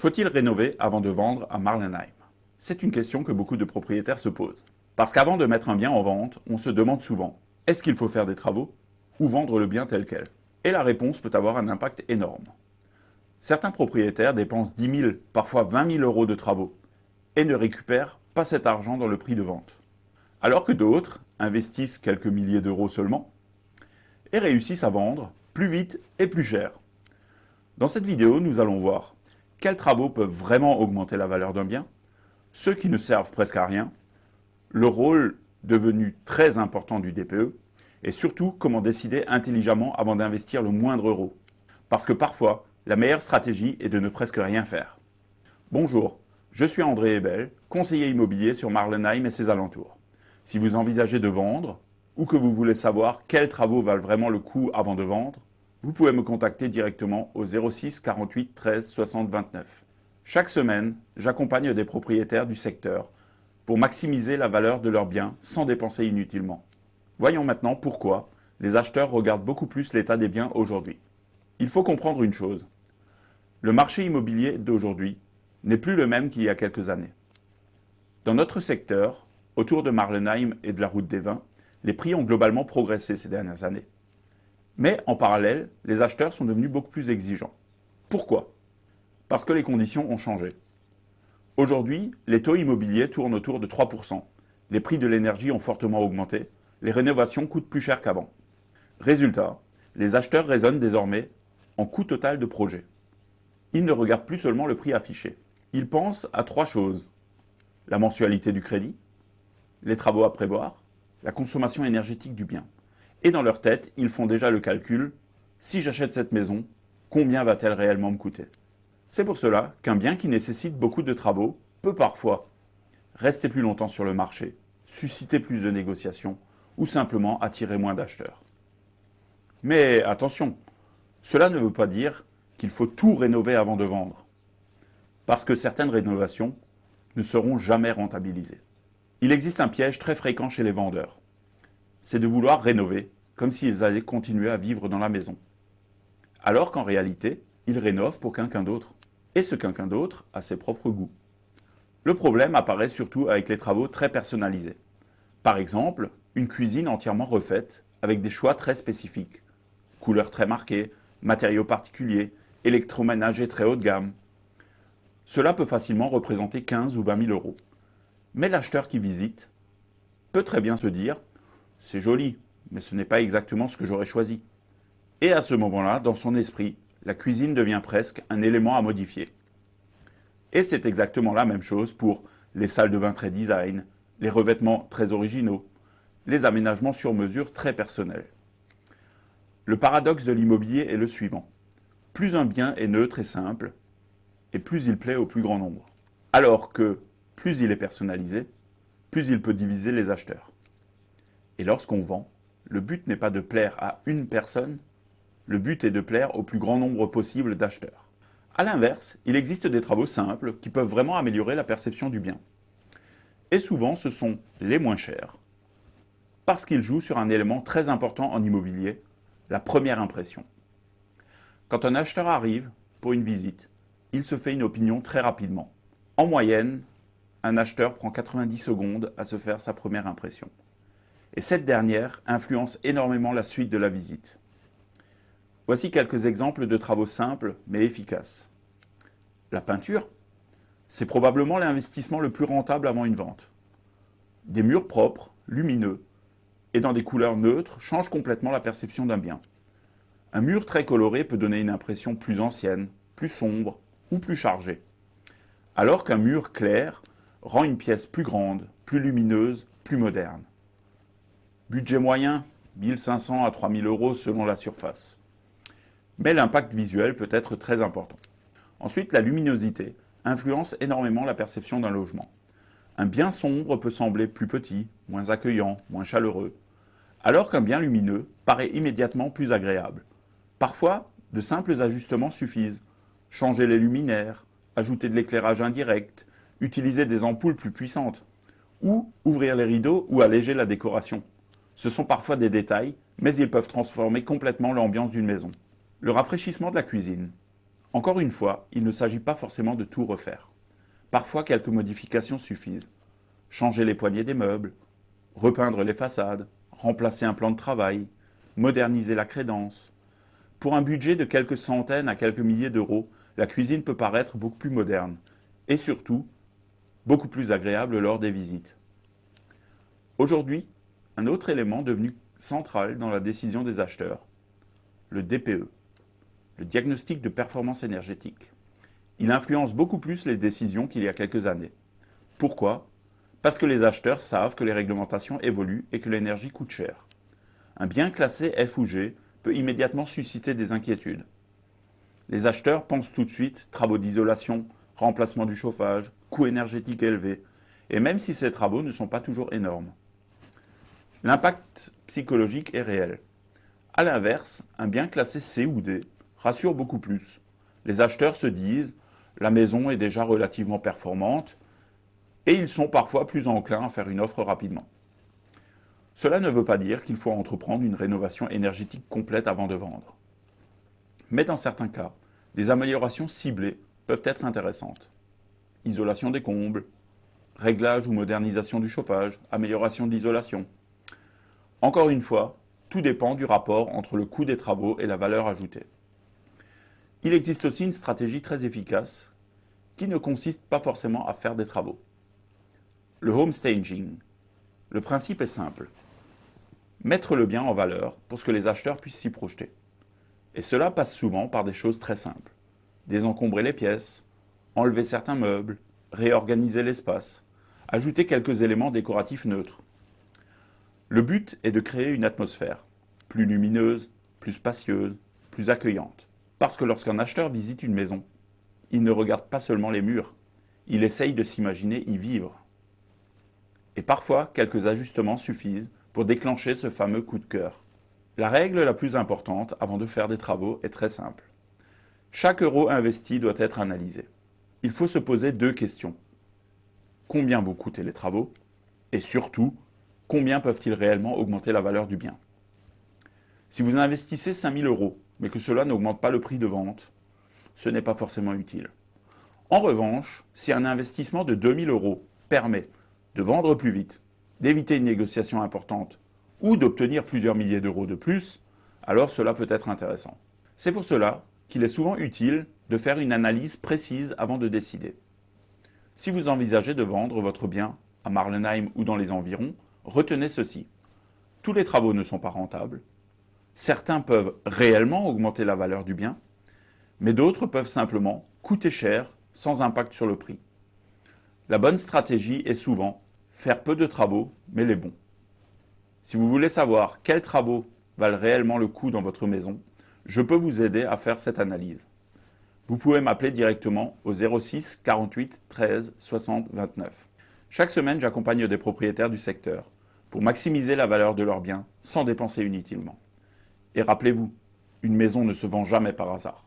Faut-il rénover avant de vendre à Marlenheim? C'est une question que beaucoup de propriétaires se posent. Parce qu'avant de mettre un bien en vente, on se demande souvent, est-ce qu'il faut faire des travaux ou vendre le bien tel quel? Et la réponse peut avoir un impact énorme. Certains propriétaires dépensent 10 000, parfois 20 000 euros de travaux et ne récupèrent pas cet argent dans le prix de vente. Alors que d'autres investissent quelques milliers d'euros seulement et réussissent à vendre plus vite et plus cher. Dans cette vidéo, nous allons voir quels travaux peuvent vraiment augmenter la valeur d'un bien, ceux qui ne servent presque à rien, le rôle devenu très important du DPE, et surtout comment décider intelligemment avant d'investir le moindre euro. Parce que parfois, la meilleure stratégie est de ne presque rien faire. Bonjour, je suis André Ebel, conseiller immobilier sur Marlenheim et ses alentours. Si vous envisagez de vendre, ou que vous voulez savoir quels travaux valent vraiment le coup avant de vendre, vous pouvez me contacter directement au 06 48 13 60 29. Chaque semaine, j'accompagne des propriétaires du secteur pour maximiser la valeur de leurs biens sans dépenser inutilement. Voyons maintenant pourquoi les acheteurs regardent beaucoup plus l'état des biens aujourd'hui. Il faut comprendre une chose. Le marché immobilier d'aujourd'hui n'est plus le même qu'il y a quelques années. Dans notre secteur, autour de Marlenheim et de la route des Vins, les prix ont globalement progressé ces dernières années. Mais en parallèle, les acheteurs sont devenus beaucoup plus exigeants. Pourquoi? Parce que les conditions ont changé. Aujourd'hui, les taux immobiliers tournent autour de 3%. Les prix de l'énergie ont fortement augmenté. Les rénovations coûtent plus cher qu'avant. Résultat, les acheteurs raisonnent désormais en coût total de projet. Ils ne regardent plus seulement le prix affiché. Ils pensent à trois choses. La mensualité du crédit, les travaux à prévoir, la consommation énergétique du bien. Et dans leur tête, ils font déjà le calcul, si j'achète cette maison, combien va-t-elle réellement me coûter? C'est pour cela qu'un bien qui nécessite beaucoup de travaux peut parfois rester plus longtemps sur le marché, susciter plus de négociations ou simplement attirer moins d'acheteurs. Mais attention, cela ne veut pas dire qu'il faut tout rénover avant de vendre, parce que certaines rénovations ne seront jamais rentabilisées. Il existe un piège très fréquent chez les vendeurs. C'est de vouloir rénover comme s'ils allaient continuer à vivre dans la maison. Alors qu'en réalité, ils rénovent pour quelqu'un d'autre. Et ce quelqu'un d'autre a ses propres goûts. Le problème apparaît surtout avec les travaux très personnalisés. Par exemple, une cuisine entièrement refaite avec des choix très spécifiques. Couleurs très marquées, matériaux particuliers, électroménager très haut de gamme. Cela peut facilement représenter 15 ou 20 000 euros. Mais l'acheteur qui visite peut très bien se dire « c'est joli, mais ce n'est pas exactement ce que j'aurais choisi ». Et à ce moment-là, dans son esprit, la cuisine devient presque un élément à modifier. Et c'est exactement la même chose pour les salles de bain très design, les revêtements très originaux, les aménagements sur mesure très personnels. Le paradoxe de l'immobilier est le suivant. Plus un bien est neutre et simple, et plus il plaît au plus grand nombre. Alors que plus il est personnalisé, plus il peut diviser les acheteurs. Et lorsqu'on vend, le but n'est pas de plaire à une personne, le but est de plaire au plus grand nombre possible d'acheteurs. A l'inverse, il existe des travaux simples qui peuvent vraiment améliorer la perception du bien. Et souvent, ce sont les moins chers, parce qu'ils jouent sur un élément très important en immobilier, la première impression. Quand un acheteur arrive pour une visite, il se fait une opinion très rapidement. En moyenne, un acheteur prend 90 secondes à se faire sa première impression. Et cette dernière influence énormément la suite de la visite. Voici quelques exemples de travaux simples mais efficaces. La peinture, c'est probablement l'investissement le plus rentable avant une vente. Des murs propres, lumineux et dans des couleurs neutres changent complètement la perception d'un bien. Un mur très coloré peut donner une impression plus ancienne, plus sombre ou plus chargée. Alors qu'un mur clair rend une pièce plus grande, plus lumineuse, plus moderne. Budget moyen, 1 500 à 3 000 euros selon la surface. Mais l'impact visuel peut être très important. Ensuite, la luminosité influence énormément la perception d'un logement. Un bien sombre peut sembler plus petit, moins accueillant, moins chaleureux, alors qu'un bien lumineux paraît immédiatement plus agréable. Parfois, de simples ajustements suffisent. Changer les luminaires, ajouter de l'éclairage indirect, utiliser des ampoules plus puissantes, ou ouvrir les rideaux ou alléger la décoration. Ce sont parfois des détails, mais ils peuvent transformer complètement l'ambiance d'une maison. Le rafraîchissement de la cuisine. Encore une fois, il ne s'agit pas forcément de tout refaire. Parfois, quelques modifications suffisent. Changer les poignées des meubles, repeindre les façades, remplacer un plan de travail, moderniser la crédence. Pour un budget de quelques centaines à quelques milliers d'euros, la cuisine peut paraître beaucoup plus moderne et surtout beaucoup plus agréable lors des visites. Aujourd'hui, un autre élément devenu central dans la décision des acheteurs, le DPE, le diagnostic de performance énergétique. Il influence beaucoup plus les décisions qu'il y a quelques années. Pourquoi ? Parce que les acheteurs savent que les réglementations évoluent et que l'énergie coûte cher. Un bien classé F ou G peut immédiatement susciter des inquiétudes. Les acheteurs pensent tout de suite travaux d'isolation, remplacement du chauffage, coûts énergétiques élevés, et même si ces travaux ne sont pas toujours énormes. L'impact psychologique est réel. A l'inverse, un bien classé C ou D rassure beaucoup plus. Les acheteurs se disent « la maison est déjà relativement performante » et ils sont parfois plus enclins à faire une offre rapidement. Cela ne veut pas dire qu'il faut entreprendre une rénovation énergétique complète avant de vendre. Mais dans certains cas, des améliorations ciblées peuvent être intéressantes. Isolation des combles, réglage ou modernisation du chauffage, amélioration de l'isolation. Encore une fois, tout dépend du rapport entre le coût des travaux et la valeur ajoutée. Il existe aussi une stratégie très efficace qui ne consiste pas forcément à faire des travaux. Le home staging. Le principe est simple. Mettre le bien en valeur pour que les acheteurs puissent s'y projeter. Et cela passe souvent par des choses très simples. Désencombrer les pièces, enlever certains meubles, réorganiser l'espace, ajouter quelques éléments décoratifs neutres. Le but est de créer une atmosphère plus lumineuse, plus spacieuse, plus accueillante. Parce que lorsqu'un acheteur visite une maison, il ne regarde pas seulement les murs, il essaye de s'imaginer y vivre. Et parfois, quelques ajustements suffisent pour déclencher ce fameux coup de cœur. La règle la plus importante avant de faire des travaux est très simple. Chaque euro investi doit être analysé. Il faut se poser deux questions. Combien vont coûter les travaux ? Et surtout, combien peuvent-ils réellement augmenter la valeur du bien ? Si vous investissez 5 000 euros, mais que cela n'augmente pas le prix de vente, ce n'est pas forcément utile. En revanche, si un investissement de 2 000 euros permet de vendre plus vite, d'éviter une négociation importante ou d'obtenir plusieurs milliers d'euros de plus, alors cela peut être intéressant. C'est pour cela qu'il est souvent utile de faire une analyse précise avant de décider. Si vous envisagez de vendre votre bien à Marlenheim ou dans les environs, retenez ceci. Tous les travaux ne sont pas rentables. Certains peuvent réellement augmenter la valeur du bien, mais d'autres peuvent simplement coûter cher sans impact sur le prix. La bonne stratégie est souvent faire peu de travaux, mais les bons. Si vous voulez savoir quels travaux valent réellement le coup dans votre maison, je peux vous aider à faire cette analyse. Vous pouvez m'appeler directement au 06 48 13 60 29. Chaque semaine, j'accompagne des propriétaires du secteur pour maximiser la valeur de leurs biens sans dépenser inutilement. Et rappelez-vous, une maison ne se vend jamais par hasard.